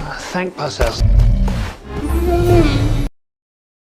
thank myself.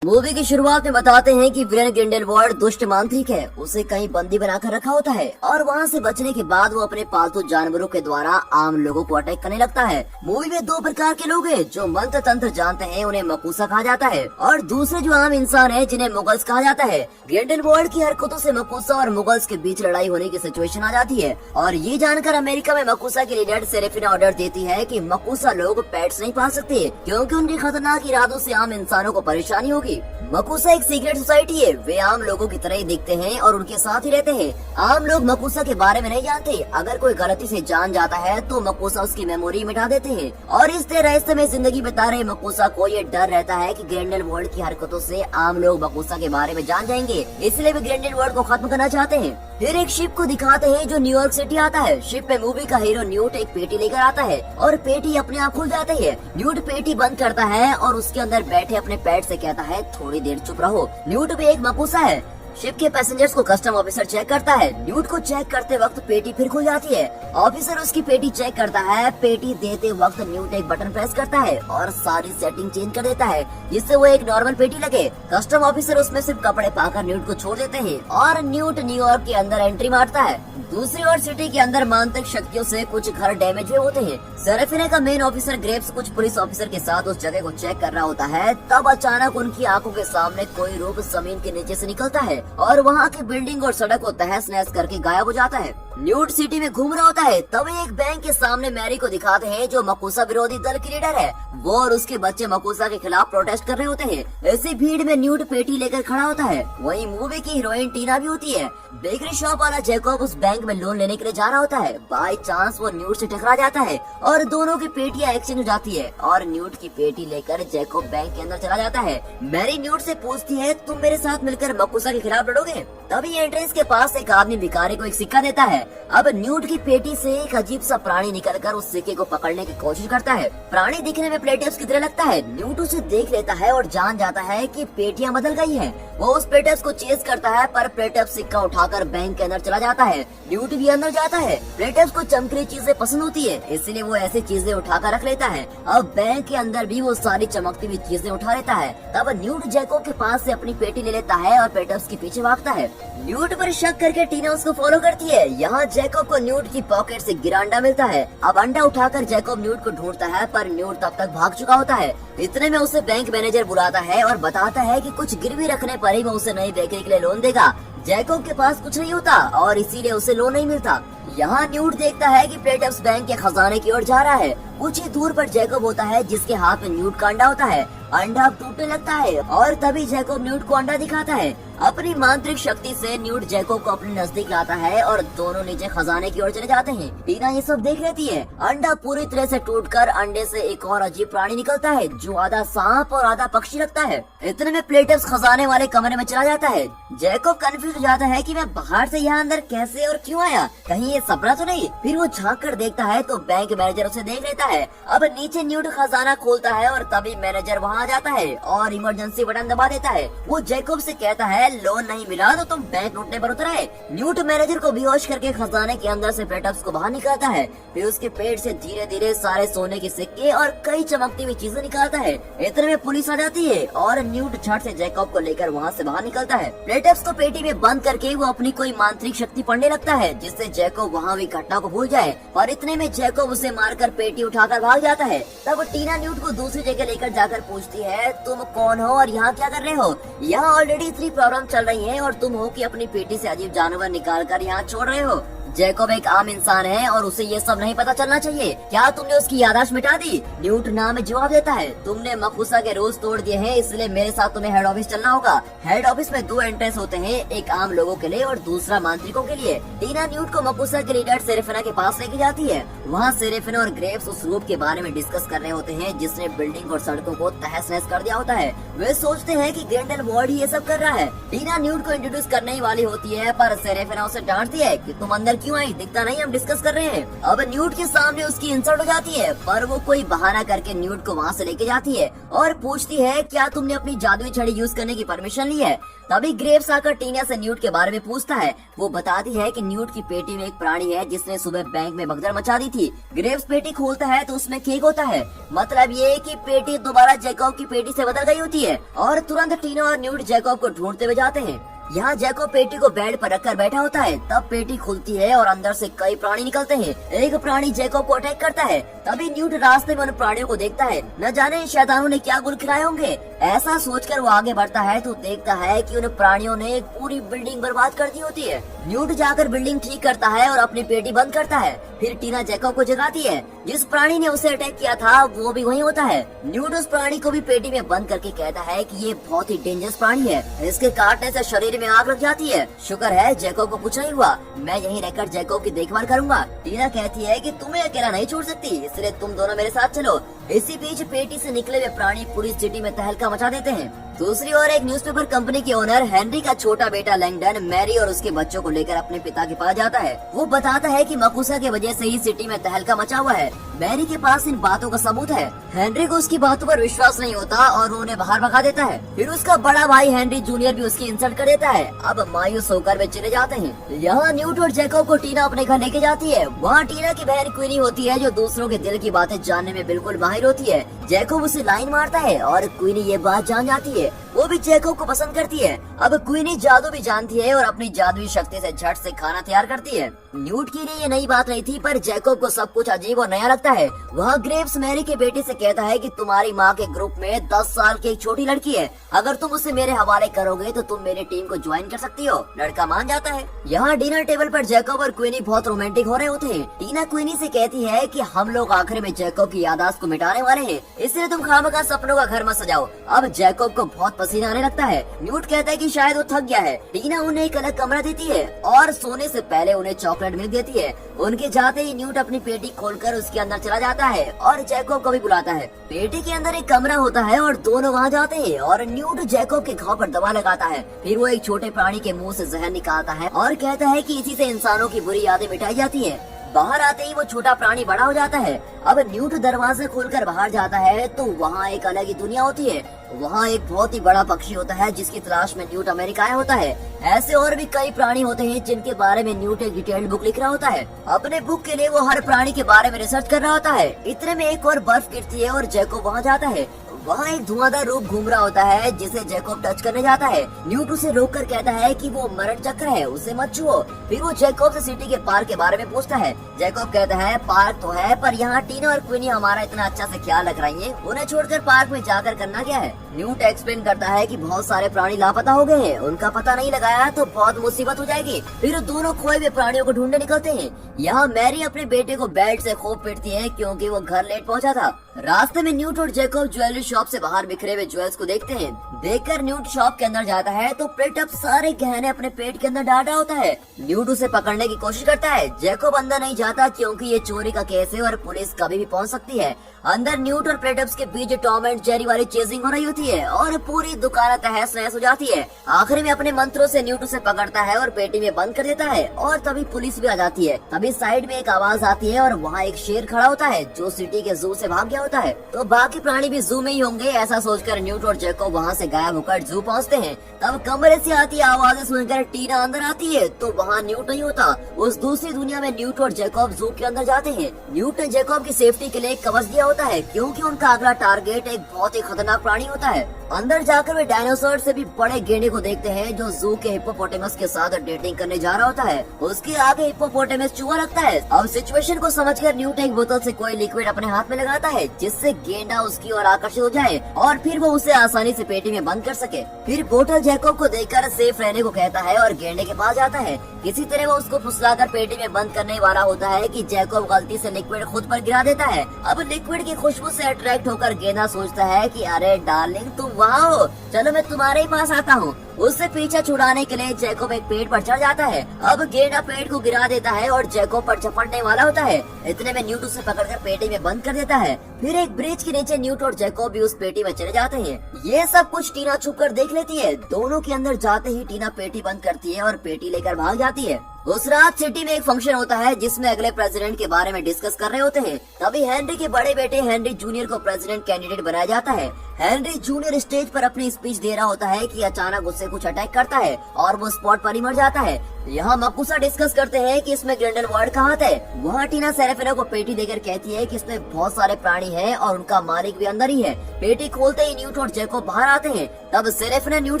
Movie की शुरुआत में बताते हैं कि विलेन ग्रिंडेलवाल्ड दुष्ट मांत्रिक है। उसे कहीं बंदी बनाकर रखा होता है और वहां से बचने के बाद वो अपने पालतू जानवरों के द्वारा आम लोगों को अटैक करने लगता है। मूवी में दो प्रकार के लोग हैं, जो मंत्र तंत्र जानते हैं, उन्हें मकूसा कहा जाता है, और दूसरे जो आम इंसान है, जिन्हें मुगल्स कहा जाता है। ग्रिंडेलवाल्ड की हरकतों से मकूसा और मुगल्स के बीच लड़ाई होने की सिचुएशन आ जाती है, और ये जानकर अमेरिका में मकूसा की लीडर सेरेफिना ऑर्डर देती है कि मकूसा लोग पेट्स नहीं पाल सकते, क्योंकि उनके खतरनाक इरादों से आम इंसानों को परेशानी होगी। मकूसा एक सीक्रेट सोसाइटी है, वे आम लोगों की तरह ही दिखते हैं और उनके साथ ही रहते हैं। आम लोग मकूसा के बारे में नहीं जानते। अगर कोई गलती से जान जाता है तो मकूसा उसकी मेमोरी मिटा देते हैं, और इस तरह रहस्य में जिंदगी बिता रहे मकूसा को ये डर रहता है कि ग्रिंडेलवाल्ड की हरकतों से आम लोग मकूसा के बारे में जान जाएंगे, इसलिए वे ग्रिंडेलवाल्ड को खत्म करना चाहते हैं। फिर एक शिप को दिखाते हैं जो न्यूयॉर्क सिटी आता है। शिप में मूवी का हीरो न्यूट एक पेटी लेकर आता है और पेटी अपने आप खुल जाती है। न्यूट पेटी बंद करता है और उसके अंदर बैठे अपने पेट से कहता है, थोड़ी देर चुप रहो। न्यूट भी एक मकूसा है। शिप के पैसेंजर्स को कस्टम ऑफिसर चेक करता है। न्यूट को चेक करते वक्त पेटी फिर खुल जाती है। ऑफिसर उसकी पेटी चेक करता है। पेटी देते वक्त न्यूट एक बटन प्रेस करता है और सारी सेटिंग चेंज कर देता है, जिससे वो एक नॉर्मल पेटी लगे। कस्टम ऑफिसर उसमें सिर्फ कपड़े पाकर न्यूट को छोड़ देते हैं और न्यूट न्यूयॉर्क के अंदर एंट्री मारता है। दूसरी ओर सिटी के अंदर मांत्रिक शक्तियों से कुछ घर डैमेज हुए होते हैं। सेरेफिना का मेन ऑफिसर ग्रेप्स कुछ पुलिस ऑफिसर के साथ उस जगह को चेक कर रहा होता है। तब अचानक उनकी आंखों के सामने कोई रूप जमीन के नीचे से निकलता है और वहाँ की बिल्डिंग और सड़क को तहस नहस करके गायब हो जाता है। न्यूट सिटी में घूम रहा होता है। तभी एक बैंक के सामने मैरी को दिखाते हैं, जो मकूसा विरोधी दल की लीडर है। वो और उसके बच्चे मकूसा के खिलाफ प्रोटेस्ट कर रहे होते हैं। ऐसी भीड़ में न्यूट पेटी लेकर खड़ा होता है। वहीं मूवी की हीरोइन टीना भी होती है। बेकरी शॉप वाला जैकब उस बैंक में लोन लेने के लिए जा रहा होता है। बाय चांस वो न्यूट से टकरा जाता है और दोनों की पेटियां एक्सचेंज हो जाती है, और न्यूट की पेटी लेकर जैकब बैंक के अंदर चला जाता है। मैरी न्यूट से पूछती है, तुम मेरे साथ मिलकर मकूसा के खिलाफ लड़ोगे? तभी एंट्रेंस के पास एक आदमी भिखारी को एक सिक्का देता है। अब न्यूट की पेटी से एक अजीब सा प्राणी निकलकर उस सिक्के को पकड़ने की कोशिश करता है। प्राणी दिखने में प्लेटियस की तरह लगता है। न्यूट उसे देख लेता है और जान जाता है कि पेटियां बदल गई हैं। वो उस प्लेटियस को चेस करता है, पर प्लेटियस सिक्का उठाकर बैंक के अंदर चला जाता है। न्यूट भी अंदर जाता है। प्लेटियस को चमकीली चीजें पसंद होती है, इसलिए वो ऐसी चीजें उठाकर रख लेता है। अब बैंक के अंदर भी वो सारी चमकती हुई चीजें उठा लेता है। तब न्यूट जैकब के पास से अपनी पेटी ले लेता है और प्लेटियस के पीछे भागता है। न्यूट पर शक करके टीना उसको फॉलो करती है। यहाँ जैकब को न्यूट की पॉकेट से गिरा अंडा मिलता है। अब अंडा उठाकर जैकब न्यूट को ढूंढता है, पर न्यूट तब तक भाग चुका होता है। इतने में उसे बैंक मैनेजर बुलाता है और बताता है कि कुछ गिरवी रखने पर ही वो उसे नई बेकरी के लिए लोन देगा। जैकब के पास कुछ नहीं होता और इसीलिए उसे लोन नहीं मिलता। यहाँ न्यूट देखता है कि प्लेटियस बैंक के खजाने की ओर जा रहा है। कुछ ही दूर पर जैकब होता है, जिसके हाथ में न्यूट का अंडा होता है। अंडा टूटने लगता है और तभी जैकब न्यूट को अंडा दिखाता है। अपनी मांत्रिक शक्ति से न्यूट जैकब को अपने नजदीक लाता है और दोनों नीचे खजाने की ओर चले जाते हैं। टीना ये सब देख लेती है। अंडा पूरी तरह से टूटकर अंडे से एक और अजीब प्राणी निकलता है, जो आधा सांप और आधा पक्षी लगता है। इतने में प्लेटियस खजाने वाले कमरे में चला जाता है। जैकब कंफ्यूज हो जाता है कि मैं बाहर से यहाँ अंदर कैसे और क्यों आया, कहीं ये सपना तो नहीं। फिर वो झाँक कर देखता है तो बैंक मैनेजर उसे देख लेता है। अब नीचे न्यूट खजाना खोलता है और तभी मैनेजर वहाँ आ जाता है और इमरजेंसी बटन दबा देता है। वो जैकब से कहता है, लोन नहीं मिला तो तुम बैंक लूटने पर उतर आए। न्यूट मैनेजर को बेहोश करके खजाने के अंदर से प्लेटियस को बाहर निकालता है। फिर उसके पेट से धीरे धीरे सारे सोने के सिक्के और कई चमकती हुई चीजें निकालता है। इतने में पुलिस आ जाती है और न्यूट झट से जैकब को लेकर वहाँ से बाहर निकलता है। प्लेटियस को पेटी में बंद करके वो अपनी कोई मांत्रिक शक्ति पढ़ने लगता है, जिससे जैकब वहाँ हुई घटना को भूल जाए। और इतने में जैकब उसे मारकर पेटी उठाकर भाग जाता है। तब टीना न्यूट को दूसरी जगह लेकर जाकर पूछती है, तुम कौन हो और यहाँ क्या कर रहे हो? यहाँ ऑलरेडी इतनी प्रॉब्लम चल रही है और तुम हो कि अपनी पेटी से अजीब जानवर निकाल कर यहाँ छोड़ रहे हो। जैकब एक आम इंसान है और उसे ये सब नहीं पता चलना चाहिए। क्या तुमने उसकी याददाश्त मिटा दी? न्यूट ना में जवाब देता है, तुमने मकूसा के रूल्स तोड़ दिए हैं, इसलिए मेरे साथ तुम्हें हेड ऑफिस चलना होगा। हेड ऑफिस में दो एंट्रेंस होते हैं, एक आम लोगों के लिए और दूसरा मांत्रिकों के लिए। टीना न्यूट को मकूसा के लीडर सेरेफिना के पास लेके जाती है। वहाँ सेरेफिना और ग्रेप्स उस रूप के बारे में डिस्कस कर रहे होते हैं, जिसने बिल्डिंग और सड़कों को तहस नहस कर दिया होता है। वे सोचते हैं कि ग्रिंडेलवाल्ड ही ये सब कर रहा है। टीना न्यूट को इंट्रोड्यूस करने ही वाली होती है, पर सेरेफिना उसे डांटती है कि तुम अंदर क्यों आई, दिखता नहीं हम डिस्कस कर रहे हैं। अब न्यूट के सामने उसकी इंसल्ट हो जाती है, पर वो कोई बहाना करके न्यूट को वहाँ से लेके जाती है और पूछती है क्या तुमने अपनी जादुई छड़ी यूज करने की परमिशन ली है। तभी ग्रेव्स आकर टीना से न्यूट के बारे में पूछता है। वो बताती है कि न्यूट की पेटी में एक प्राणी है जिसने सुबह बैंक में भगदड़ मचा दी थी। ग्रेव्स पेटी खोलता है तो उसमें केक होता है। मतलब ये कि पेटी दोबारा जैकब की पेटी से बदल गई होती है और तुरंत टीना और न्यूट जैकब को ढूंढते हुए जाते हैं। यहाँ जैकब पेटी को बेड पर रखकर बैठा होता है। तब पेटी खुलती है और अंदर से कई प्राणी निकलते हैं। एक प्राणी जैकब को अटैक करता है। तभी न्यूट रास्ते में उन प्राणियों को देखता है। न जाने इन शैतानों ने क्या गुल खिलाए होंगे। ऐसा सोचकर वो आगे बढ़ता है तो देखता है कि उन प्राणियों ने एक पूरी बिल्डिंग बर्बाद कर दी होती है। न्यूट जाकर बिल्डिंग ठीक करता है और अपनी पेटी बंद करता है। फिर टीना जैकब को जगाती है। जिस प्राणी ने उसे अटैक किया था वो भी वही होता है। न्यूट उस प्राणी को भी पेटी में बंद करके कहता है कि ये बहुत ही डेंजरस प्राणी है, इसके काटने से शरीर में आग लग जाती है। शुक्र है जैकब को कुछ नहीं हुआ, मैं यहीं रहकर जैकब की देखभाल करूंगा। टीना कहती है कि तुम्हें अकेला नहीं छोड़ सकती, इसलिए तुम दोनों मेरे साथ चलो। इसी बीच पेटी से निकले हुए प्राणी पूरी सिटी में तहलका मचा देते हैं। दूसरी ओर एक न्यूज़पेपर कंपनी के ओनर हेनरी का छोटा बेटा लैंगडन मैरी और उसके बच्चों को लेकर अपने पिता के पास जाता है। वो बताता है कि मकुसा की वजह से ही सिटी में तहलका मचा हुआ है। मैरी के पास इन बातों का सबूत है। हेनरी को उसकी बातों पर विश्वास नहीं होता और वो उन्हें बाहर भगा देता है। फिर उसका बड़ा भाई हेनरी जूनियर भी उसकी इंसल्ट कर देता है। अब मायूस होकर वे चले जाते हैं। यहाँ न्यूट और जैकब को टीना अपने घर लेके जाती है। वहाँ टीना की बहन क्वीनी होती है जो दूसरों के दिल की बातें जानने में बिल्कुल माहिर होती है। जैकब उसे लाइन मारता है और क्वीनी ये बात जान जाती है। वो भी जैकब को पसंद करती है। अब क्वीनी जादू भी जानती है और अपनी जादुई शक्ति से झट से खाना तैयार करती है। न्यूट के लिए ये नई बात नहीं थी, पर जैकब को सब कुछ अजीब और नया लगता है। वह ग्रेव्स मैरी के बेटे से कहता है कि तुम्हारी माँ के ग्रुप में 10 साल की एक छोटी लड़की है, अगर तुम उसे मेरे हवाले करोगे तो तुम मेरी टीम को ज्वाइन कर सकती हो। लड़का मान जाता है। यहाँ डिनर टेबल पर जैकब और क्वीनी बहुत रोमांटिक हो रहे होते हैं। टीना क्वीनी से कहती है कि हम लोग आखिर में जैकब की याददाश्त को मिटाने वाले हैं, इसलिए तुम खामखा सपनों का घर मत सजाओ। अब जैकब को बहुत पसीना आने लगता है। न्यूट कहता है कि शायद वो थक गया है। टीना उन्हें एक अलग कमरा देती है और सोने से पहले उन्हें चॉकलेट मिल्क देती है। उनके जाते ही न्यूट अपनी पेटी खोलकर उसके अंदर चला जाता है और जैकब को भी बुलाता है। पेटी के अंदर एक कमरा होता है और दोनों वहाँ जाते हैं और न्यूट जैकब के घाव पर दवा लगाता है। फिर वो एक छोटे प्राणी के मुंह से जहर निकालता है और कहता है कि इसी से इंसानों की बुरी यादें मिटाई जाती है। बाहर आते ही वो छोटा प्राणी बड़ा हो जाता है। अब न्यूट दरवाजा खोलकर बाहर जाता है तो वहाँ एक अलग ही दुनिया होती है। वहाँ एक बहुत ही बड़ा पक्षी होता है जिसकी तलाश में न्यूट अमेरिका आया होता है। ऐसे और भी कई प्राणी होते हैं जिनके बारे में न्यूट एक डिटेल्ड बुक लिख रहा होता है। अपने बुक के लिए वो हर प्राणी के बारे में रिसर्च कर रहा होता है। इतने में एक और बर्फ गिरती है और जैकब वहाँ जाता है। वहाँ एक धुआंधार रूप घूम रहा होता है जिसे जैकब टच करने जाता है। न्यूट उसे रोककर कहता है कि वो मरण चक्र है, उसे मत छुओ। फिर वो जैकब से सिटी के पार्क के बारे में पूछता है। जैकब कहता है पार्क तो है, पर यहाँ टीना और क्वीनी हमारा इतना अच्छा से ख्याल रख रही है, उन्हें छोड़कर पार्क में जाकर करना क्या है। न्यूट एक्सप्लेन करता है कि बहुत सारे प्राणी लापता हो गए हैं, उनका पता नहीं लगाया तो बहुत मुसीबत हो जाएगी। फिर दोनों खोए हुए प्राणियों को ढूंढने निकलते हैं। यहाँ मैरी अपने बेटे को बेल्ट से खूब पीटती है क्योंकि वो घर लेट पहुँचा था। रास्ते में न्यूट और जैकब ज्वेलरी शॉप से बाहर बिखरे हुए ज्वेल्स को देखते हैं। देखकर न्यूट शॉप के अंदर जाता है तो प्रेटअप सारे गहने अपने पेट के अंदर डाल रहा होता है। न्यूट उसे पकड़ने की कोशिश करता है। जैकब अंदर नहीं जाता क्योंकि ये चोरी का केस है और पुलिस कभी भी पहुंच सकती है। अंदर न्यूट और प्रेटअप्स के बीच टॉम एंड जेरी वाली चेजिंग हो रही होती है और पूरी दुकान तहस नहस हो जाती है। आखिर में अपने मंत्रों से न्यूट उसे पकड़ता है और पेटी में बंद कर देता है और तभी पुलिस भी आ जाती है। तभी साइड में एक आवाज आती है और वहाँ एक शेर खड़ा होता है जो सिटी के जू से भाग गया होता है। तो बाकी प्राणी भी जू में ही होंगे, ऐसा सोचकर न्यूट और जैकब वहाँ से गायब होकर जू पहुँचते हैं। तब कमरे से आती आवाजें सुनकर टीना अंदर आती है तो वहाँ न्यूट नहीं होता। उस दूसरी दुनिया में न्यूट और जैकब जू के अंदर जाते हैं। न्यूट ने जैकब की सेफ्टी के लिए एक कवच दिया होता है क्योंकि उनका अगला टारगेट एक बहुत ही खतरनाक प्राणी होता है। अंदर जाकर वे डायनासोर से भी बड़े गेंडे को देखते हैं जो जू के हिप्पोपोटेमस के साथ डेटिंग करने जा रहा होता है। उसके आगे हिप्पोपोटेमस चूहा रखता है। अब सिचुएशन को समझकर न्यूट एक बोतल से कोई लिक्विड अपने हाथ में लगाता है जिससे गेंडा उसकी ओर आकर्षित हो जाए और फिर वो उसे आसानी से पेटी में बंद कर सके। फिर बोतल जैकब को देखकर सेफ रहने को कहता है और गेंडे के पास जाता है। किसी तरह वो उसको फुसलाकर पेटी में बंद करने वाला होता है कि जैकब गलती से लिक्विड खुद पर गिरा देता है। अब लिक्विड की खुशबू से अट्रैक्ट होकर गेंडा सोचता है कि अरे डार्लिंग तुम वहाँ हो, चलो मैं तुम्हारे ही पास आता हूँ। उससे पीछा छुड़ाने के लिए जैकब एक पेड़ पर चढ़ जाता है। अब गेंडा पेड़ को गिरा देता है और जैकब पर झपटने वाला होता है। इतने में न्यूट उसे पकड़कर पेटी में बंद कर देता है। फिर एक ब्रिज के नीचे न्यूट और जैकब भी उस पेटी में चले जाते हैं। ये सब कुछ टीना छुपकर देख लेती है। दोनों के अंदर जाते ही टीना पेटी बंद करती है और पेटी लेकर भाग जाती है। उस रात सिटी में एक फंक्शन होता है जिसमें अगले प्रेसिडेंट के बारे में डिस्कस कर रहे होते हैं। तभी हेनरी के बड़े बेटे हेनरी जूनियर को प्रेसिडेंट कैंडिडेट बनाया जाता है। हेनरी जूनियर स्टेज पर अपनी स्पीच दे रहा होता है कि अचानक उससे कुछ अटैक करता है और वो स्पॉट पर ही मर जाता है। यहाँ मकुसा डिस्कस करते हैं कि इसमें ग्रिंडेलवाल्ड कहाँ थे। वहाँ टीना सेरेफिनो को पेटी देकर कहती है कि इसमें बहुत सारे प्राणी हैं और उनका मालिक भी अंदर ही है। पेटी खोलते ही न्यूट और जैकोब बाहर आते हैं। तब सेरेफिनो न्यूट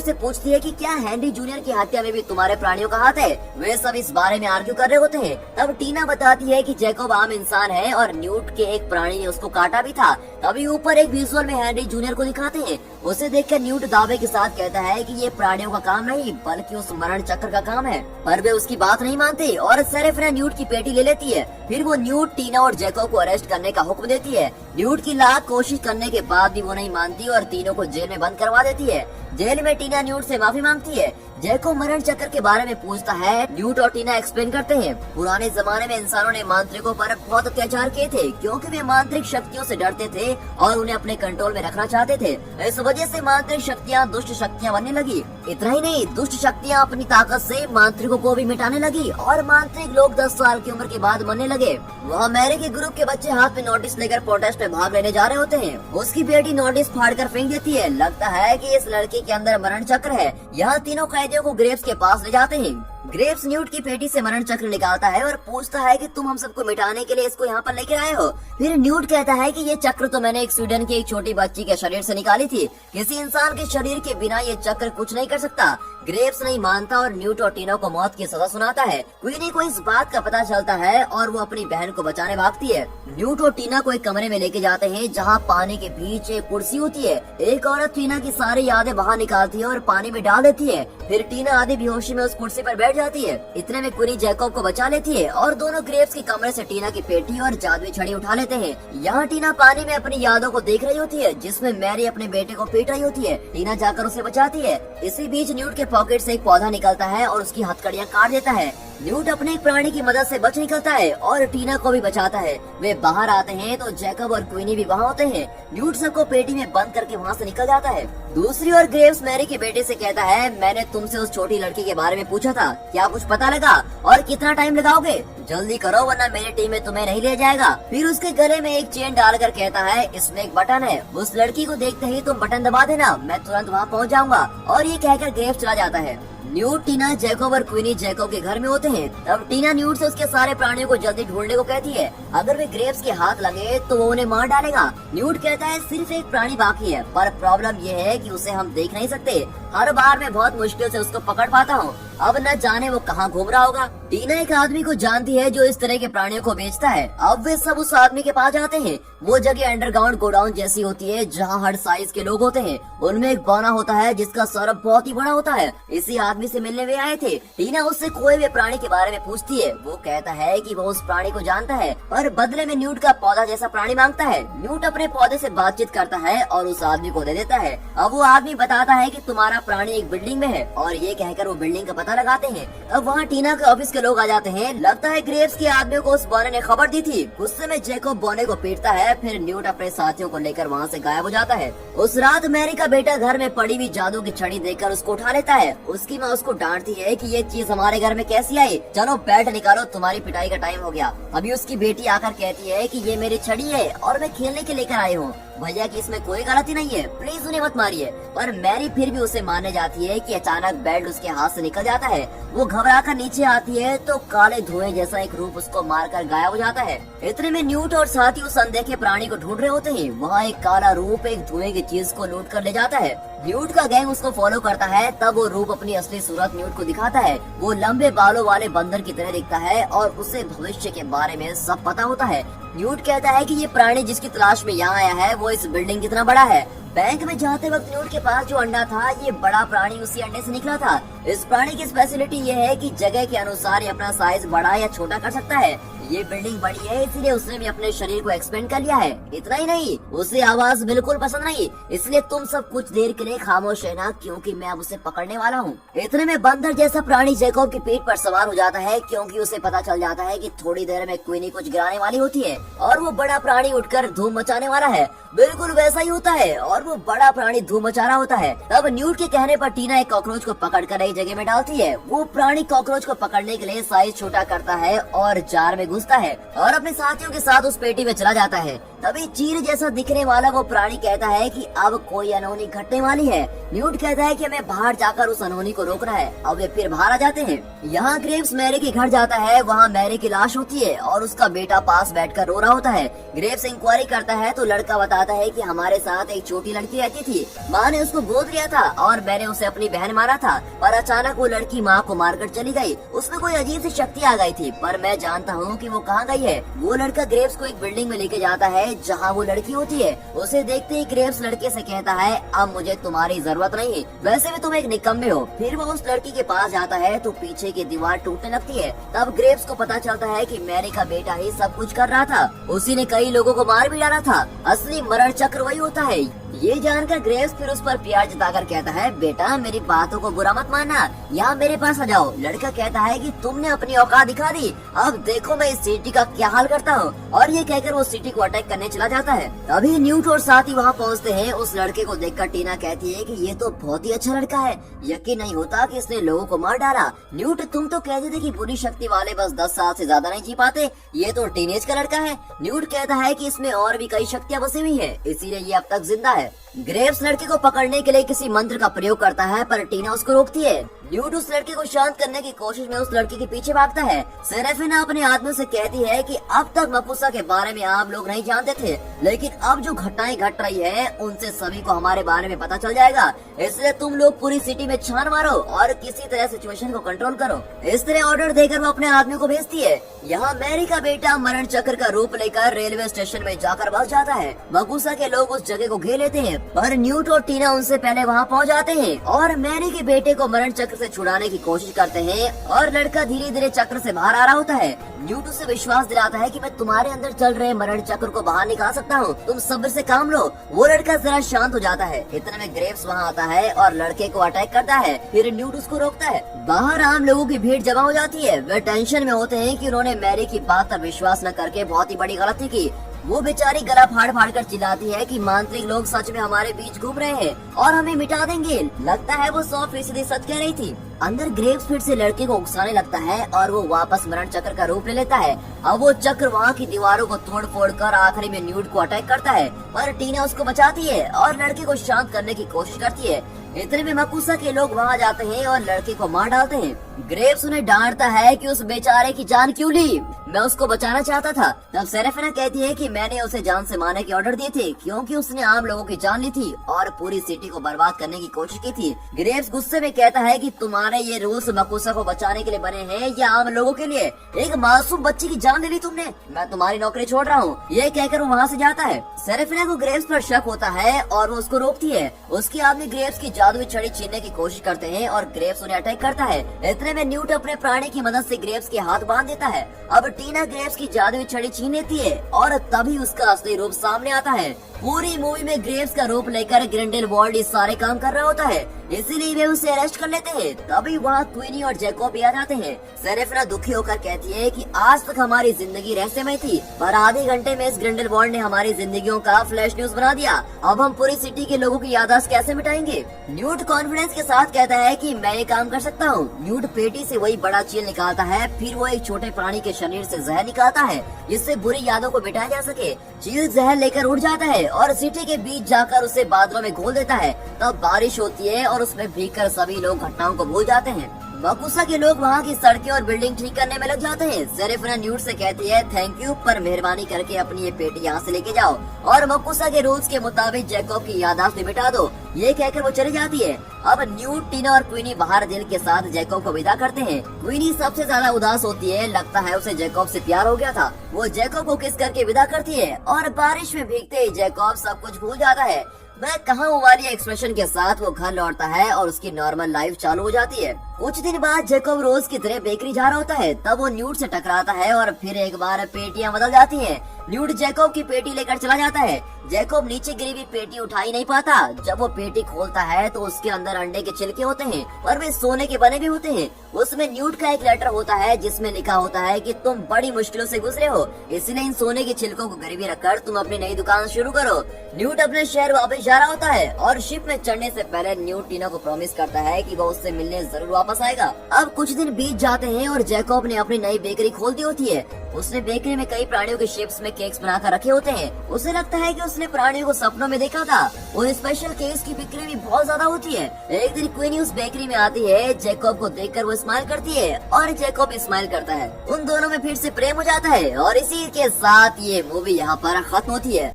से पूछती है कि क्या हेनरी जूनियर की हत्या में भी तुम्हारे प्राणियों का हाथ है। वे सब इस बारे में आर्ग्यू कर रहे होते हैं। तब टीना बताती है कि जैकोब आम इंसान है और न्यूट के एक प्राणी ने उसको काटा भी था। तभी ऊपर एक विजुअल में हेनरी जूनियर को दिखाते हैं। उसे देखकर न्यूट दावे के साथ कहता है कि ये प्राणियों का काम नहीं बल्कि उस मरण चक्र का काम है, पर वे उसकी बात नहीं मानते और सेरेफिनो न्यूट की पेटी ले लेती है। फिर वो न्यूट, टीना और जैकोब को अरेस्ट करने का हुक्म देती है। न्यूट की लाख कोशिश करने के बाद भी वो नहीं मानती और तीनों को जेल में बंद करवा देती है। जेल में टीना न्यूट से माफी मांगती है। जैकोब मरण चक्र के बारे में पूछता है। न्यूट और टीना एक्सप्लेन करते हैं पुराने जमाने में इंसानों ने मांत्रिकों पर बहुत अत्याचार किए थे क्योंकि वे मांत्रिक शक्तियों से डरते थे और उन्हें अपने कंट्रोल में रखना चाहते थे। इस वजह से मांत्रिक शक्तियाँ दुष्ट शक्तियाँ बनने लगी। इतना ही नहीं, दुष्ट शक्तियाँ अपनी ताकत से मांत्रिकों को भी मिटाने लगी और मांत्रिक लोग 10 साल की उम्र के बाद मरने लगे। वहाँ मैरी के ग्रुप के बच्चे हाथ में नोटिस लेकर प्रोटेस्ट में भाग लेने जा रहे होते हैं। उसकी बेटी नोटिस फाड़कर फेंक देती है। लगता है कि इस लड़के के अंदर मरण चक्र है। यहाँ तीनों कैदियों को ग्रेव्स के पास ले जाते हैं। ग्रेव्स न्यूट की पेटी से मरण चक्र निकालता है और पूछता है कि तुम हम सबको मिटाने के लिए इसको यहाँ पर लेकर आए हो। फिर न्यूट कहता है कि ये चक्र तो मैंने एक स्वीडन की एक छोटी बच्ची के शरीर से निकाली थी। किसी इंसान के शरीर के बिना ये चक्र कुछ नहीं कर सकता। ग्रेव्स नहीं मानता और न्यूट और टीना को मौत की सजा सुनाता है। क्वीनी को इस बात का पता चलता है और वो अपनी बहन को बचाने भागती है। न्यूट और टीना को एक कमरे में लेके जाते हैं जहाँ पानी के बीच एक कुर्सी होती है। एक औरत टीना की सारी यादें बाहर निकालती है और पानी में डाल देती है। फिर टीना आधी बेहोशी में उस कुर्सी पर बैठ जाती है। इतने में क्वीनी जैकोब को बचा लेती है और दोनों ग्रेव्स के कमरे से टीना की पेटी और जादुई छड़ी उठा लेते हैं। यहाँ टीना पानी में अपनी यादों को देख रही होती है जिसमें मैरी अपने बेटे को पीट रही होती है। टीना जाकर उसे बचाती है। इसी बीच न्यूट के पॉकेट से एक पौधा निकलता है और उसकी हथकड़ियाँ काट देता है। न्यूट अपने एक प्राणी की मदद से बच निकलता है और टीना को भी बचाता है। वे बाहर आते हैं तो जैकब और क्वीनी भी वहाँ होते हैं। न्यूट सबको पेटी में बंद करके वहाँ से निकल जाता है। दूसरी ओर ग्रेव्स मैरी के बेटे से कहता है, मैंने तुमसे उस छोटी लड़की के बारे में पूछा था, क्या कुछ पता लगा और कितना टाइम लगाओगे? जल्दी करो वरना मेरी टीम में तुम्हें नहीं ले जाएगा। फिर उसके गले में एक चेन डालकर कहता है, इसमें एक बटन है, उस लड़की को देखते ही तुम बटन दबा देना, मैं तुरंत वहाँ पहुँच जाऊंगा। और ये कहकर ग्रेव्स चला जाता है। न्यूट, टीना, जैकोब और क्वीनी जैकोब के घर में होते हैं। तब टीना न्यूट से उसके सारे प्राणियों को जल्दी ढूंढने को कहती है। अगर वे ग्रेव्स के हाथ लगे तो वो उन्हें मार डालेगा। न्यूट कहता है सिर्फ एक प्राणी बाकी है, पर प्रॉब्लम ये है कि उसे हम देख नहीं सकते। हर बार मैं बहुत मुश्किल से उसको पकड़ पाता हूँ। अब न जाने वो कहाँ घूम रहा होगा। टीना एक आदमी को जानती है जो इस तरह के प्राणियों को बेचता है। अब वे सब उस आदमी के पास जाते हैं। वो जगह अंडरग्राउंड गोडाउन जैसी होती है जहाँ हर साइज के लोग होते हैं। उनमें एक बौना होता है जिसका सर बहुत ही बड़ा होता है। इसी आदमी से मिलने वे आए थे। टीना उससे खोए हुए प्राणी के बारे में पूछती है। वो कहता है कि वो उस प्राणी को जानता है और बदले में न्यूट का पौधा जैसा प्राणी मांगता है। न्यूट अपने पौधे से बातचीत करता है और उस आदमी को दे देता है। अब वो आदमी बताता है कि तुम्हारा प्राणी एक बिल्डिंग में है और ये कहकर वो बिल्डिंग का पता लगाते हैं। अब वहाँ टीना के ऑफिस के लोग आ जाते हैं। लगता है ग्रेव्स के आदमी को उस बौने ने खबर दी थी। गुस्से में जैकोब बौने को पीटता है। फिर न्यूट अपने साथियों को लेकर वहाँ से गायब हो जाता है। उस रात मैरी का बेटा घर में पड़ी हुई जादू की छड़ी देखकर उसको उठा लेता है। उसकी माँ उसको डांटती है कि ये चीज हमारे घर में कैसी आई, चलो बैट निकालो, तुम्हारी पिटाई का टाइम हो गया। अभी उसकी बेटी आकर कहती है कि ये मेरी छड़ी है और मैं खेलने के लेकर आई हूँ भैया कि इसमें कोई गलती नहीं है, प्लीज उन्हें मत मारिए। पर मैरी फिर भी उसे मारने जाती है कि अचानक बेल्ट उसके हाथ से निकल जाता है। वो घबराकर नीचे आती है तो काले धुएं जैसा एक रूप उसको मारकर गायब हो जाता है। इतने में न्यूट और साथी उस अनदेखे प्राणी को ढूंढ रहे होते हैं। वहाँ एक काला रूप एक धुएं की चीज को लूट कर ले जाता है। न्यूट का गैंग उसको फॉलो करता है। तब वो रूप अपनी असली सूरत न्यूट को दिखाता है। वो लंबे बालों वाले बंदर की तरह दिखता है और उसे भविष्य के बारे में सब पता होता है। न्यूट कहता है कि ये प्राणी जिसकी तलाश में यहाँ आया है वो इस बिल्डिंग कितना बड़ा है। बैंक में जाते वक्त न्यूट के पास जो अंडा था ये बड़ा प्राणी उसी अंडे से निकला था। इस प्राणी की स्पेशलिटी ये है कि जगह के अनुसार ये अपना साइज बड़ा या छोटा कर सकता है। ये बिल्डिंग बड़ी है इसलिए उसने भी अपने शरीर को एक्सपेंड कर लिया है। इतना ही नहीं, उसे आवाज बिल्कुल पसंद नहीं, इसलिए तुम सब कुछ देर के लिए खामोश रहना क्योंकि मैं अब उसे पकड़ने वाला हूँ। इतने में बंदर जैसा प्राणी जैकब की पीठ पर सवार हो जाता है क्योंकि उसे पता चल जाता है कि थोड़ी देर में क्वीनी कुछ गिराने वाली होती है और वो बड़ा प्राणी उठकर धूम मचाने वाला है। बिल्कुल वैसा ही होता है और वो बड़ा प्राणी धूम मचा रहा होता है। तब न्यूट के कहने पर टीना एक कॉकरोच को पकड़कर एक जगह में डालती है। वो प्राणी कॉकरोच को पकड़ने के लिए साइज छोटा करता है और जार में घुसता है और अपने साथियों के साथ उस पेटी में चला जाता है। तभी चील जैसा दिखने वाला वो प्राणी कहता है कि अब कोई अनहोनी घटने वाली है। न्यूट कहता है कि हमें बाहर जाकर उस अनहोनी को रोकना है। अब वे फिर बाहर आ जाते हैं। यहाँ ग्रेव्स मैरी के घर जाता है। वहाँ मैरी की लाश होती है और उसका बेटा पास बैठकर रो रहा होता है। ग्रेव्स इंक्वायरी करता है तो लड़का बताता है कि हमारे साथ एक छोटी लड़की रहती थी। माँ ने उसको गोद लिया था और मैंने उसे अपनी बहन माना था, पर अचानक वो लड़की माँ को मारकर चली गई। उसमें कोई अजीब सी शक्ति आ गई थी, पर मैं जानता हूँ कि वो कहाँ गई है। वो लड़का ग्रेव्स को एक बिल्डिंग में लेके जाता है जहाँ वो लड़की होती है। उसे देखते ही ग्रेव्स लड़के से कहता है अब मुझे तुम्हारी जरूरत नहीं, वैसे भी तुम एक निकम्मे हो। फिर वो उस लड़की के पास जाता है तो पीछे की दीवार टूटने लगती है। तब ग्रेव्स को पता चलता है कि मैरी का बेटा ही सब कुछ कर रहा था। उसी ने कई लोगों को मार भी डाला था। असली मरण चक्र वही होता है। ये जानकर ग्रेव्स फिर उस पर प्यार जताकर कहता है बेटा मेरी बातों को बुरा मत मानना, यहाँ मेरे पास आ जाओ। लड़का कहता है कि तुमने अपनी औकात दिखा दी, अब देखो मैं इस सिटी का क्या हाल करता हूँ। और ये कहकर वो सिटी को अटैक करने चला जाता है। तभी न्यूट और साथी वहाँ पहुँचते हैं। उस लड़के को देखकर टीना कहती है कि ये तो बहुत ही अच्छा लड़का है, यकीन नहीं होता कि इसने लोगों को मार डाला। न्यूट तुम तो कहते थे कि बुरी शक्ति वाले बस 10 साल से ज्यादा नहीं जी पाते, ये तो टीनेज का लड़का है। न्यूट कहता है कि इसमें और भी कई शक्तियाँ बसी हुई है, इसीलिए ये अब तक जिंदा है। ग्रेव्स लड़के को पकड़ने के लिए किसी मंत्र का प्रयोग करता है पर टीना उसको रोकती है। न्यूट उस लड़के को शांत करने की कोशिश में उस लड़के के पीछे भागता है। सेरेफिना अपने आदमियों से कहती है कि अब तक मपुसा के बारे में आप लोग नहीं जानते थे, लेकिन अब जो घटनाएं घट रही है उनसे सभी को हमारे बारे में पता चल जाएगा, इसलिए तुम लोग पूरी सिटी में छान मारो और किसी तरह सिचुएशन को कंट्रोल करो। इस तरह ऑर्डर देकर वो अपने आदमियों को भेजती है। यहाँ मैरी का बेटा मरण चक्र का रूप लेकर रेलवे स्टेशन में जाकर बस जाता है। मपुसा के लोग उस जगह को घेर लेते हैं, पर न्यूट और टीना उनसे पहले वहाँ पहुँच जाते हैं और मैरी के बेटे को मरण चक्र से छुड़ाने की कोशिश करते हैं और लड़का धीरे धीरे चक्र से बाहर आ रहा होता है। न्यूट उसे विश्वास दिलाता है कि मैं तुम्हारे अंदर चल रहे मरण चक्र को बाहर निकाल सकता हूँ, तुम सब्र से काम लो। वो लड़का जरा शांत हो जाता है। इतने में ग्रेव्स वहाँ आता है और लड़के को अटैक करता है। फिर न्यूट उसको रोकता है। बाहर आम लोगों की भीड़ जमा हो जाती है। वे टेंशन में होते हैं कि उन्होंने मैरी की बात पर विश्वास न करके बहुत ही बड़ी गलती की। वो बेचारी गला फाड़ फाड़ कर चिल्लाती है कि मांत्रिक लोग सच में हमारे बीच घूम रहे हैं और हमें मिटा देंगे। लगता है वो 100% सच कह रही थी। अंदर ग्रेव्स फिर से लड़के को उकसाने लगता है और वो वापस मरण चक्र का रूप ले लेता है। अब वो चक्र वहाँ की दीवारों को तोड़ फोड़ कर आखिरी में न्यूट को अटैक करता है, पर टीना उसको बचाती है और लड़के को शांत करने की कोशिश करती है। इतने में मकुसा के लोग वहाँ जाते हैं और लड़के को मार डालते हैं। ग्रेव्स उन्हें डांटता है कि उस बेचारे की जान क्यों ली, मैं उसको बचाना चाहता था। तब सेरेफिना कहती है कि मैंने उसे जान से मारने के ऑर्डर दिए थे क्योंकि उसने आम लोगों की जान ली थी और पूरी सिटी को बर्बाद करने की कोशिश की थी। ग्रेव्स गुस्से में कहता है कि तुम्हारे ये रूल्स मकुसा को बचाने के लिए बने हैं या आम लोगों के लिए? एक मासूम बच्ची की जान ले ली तुमने, मैं तुम्हारी नौकरी छोड़ रहा हूँ। ये कहकर वो वहाँ से जाता है। सेरेफिना को ग्रेव्स पर शक होता है और वो उसको रोकती है। उसके आदमी ग्रेव्स की जादुई छड़ी छीनने की कोशिश करते हैं और ग्रेव्स उन्हें अटैक करता है। इतने में न्यूट अपने प्राणी की मदद से ग्रेव्स के हाथ बांध देता है। अब टीना ग्रेव्स की जादुई छड़ी छीन लेती है और तभी उसका असली रूप सामने आता है। पूरी मूवी में ग्रेव्स का रूप लेकर ग्रिंडेलवाल्ड इस सारे काम कर रहा होता है, इसीलिए वे उसे अरेस्ट कर लेते हैं। तभी वहाँ क्वीनी और जैकब भी आ जाते हैं। सेरेफिना दुखी होकर कहती है कि आज तक हमारी जिंदगी रहस्यमय थी, पर आधे घंटे में इस ग्रिंडेलवाल्ड ने हमारी जिंदगियों का फ्लैश न्यूज बना दिया। अब हम पूरी सिटी के लोगों की याददाश्त कैसे मिटाएंगे? न्यूट कॉन्फिडेंस के साथ कहता है कि मैं ये काम कर सकता हूँ। न्यूट पेटी से वही बड़ा चील निकालता है। फिर वो एक छोटे प्राणी के शरीर से जहर निकालता है जिससे बुरी यादों को मिटाया जा सके। चील जहर लेकर उड़ जाता है और सिटी के बीच जाकर उसे बादलों में घोल देता है। तब बारिश होती है और उसमें भीगकर सभी लोग घटनाओं को भूल जाते हैं। मकुसा के लोग वहाँ की सड़कें और बिल्डिंग ठीक करने में लग जाते हैं। सेरेफिना न्यूट से कहती है थैंक यू, पर मेहरबानी करके अपनी ये पेटी यहाँ से लेके जाओ और मकुसा के रूल्स के मुताबिक जैकब की याददाश्त मिटा दो। ये कहकर वो चली जाती है। अब न्यूट, टीना और क्वीनी बाहर दिल के साथ जैकब को विदा करते हैं। क्वीनी सबसे ज्यादा उदास होती है, लगता है उसे जैकब से प्यार हो गया था। वो जैकब को किस करके विदा करती है और बारिश में भीगते ही जैकब सब कुछ भूल जाता है। मैं कहाँ हूँ वाली एक्सप्रेशन के साथ वो घर लौटता है और उसकी नॉर्मल लाइफ चालू हो जाती है। कुछ दिन बाद जैकब रोज की तरह बेकरी जा रहा होता है, तब वो न्यूट से टकराता है और फिर एक बार पेटियां बदल जाती हैं। न्यूट जैकब की पेटी लेकर चला जाता है। जैकब नीचे गिरी हुई पेटी उठा ही नहीं पाता। जब वो पेटी खोलता है तो उसके अंदर अंडे के छिलके होते हैं और वे सोने के बने भी होते हैं। उसमें न्यूट का एक लेटर होता है जिसमें लिखा होता है कि तुम बड़ी मुश्किलों से गुजरे हो, इसलिए इन सोने के छिलकों को गिरवी रखकर तुम अपनी नई दुकान शुरू करो। न्यूट अपने शहर वापस जा रहा होता है और शिप में चढ़ने से पहले न्यूट टीना को प्रॉमिस करता है कि वो उससे मिलने जरूर वापस आएगा। अब कुछ दिन बीत जाते हैं और जैकब ने अपनी नई बेकरी खोल दी होती है। उसने बेकरी में कई प्राणियों के शेप्स में केक्स बनाकर रखे होते हैं। उसे लगता है कि उसने प्राणियों को सपनों में देखा था। उन स्पेशल केक्स की बिक्री भी बहुत ज्यादा होती है। एक दिन क्वीनी उस बेकरी में आती है। जैकब को देखकर वो स्माइल करती है और जैकब स्माइल करता है। उन दोनों में फिर से प्रेम हो जाता है और इसी के साथ ये मूवी यहाँ पर खत्म होती है।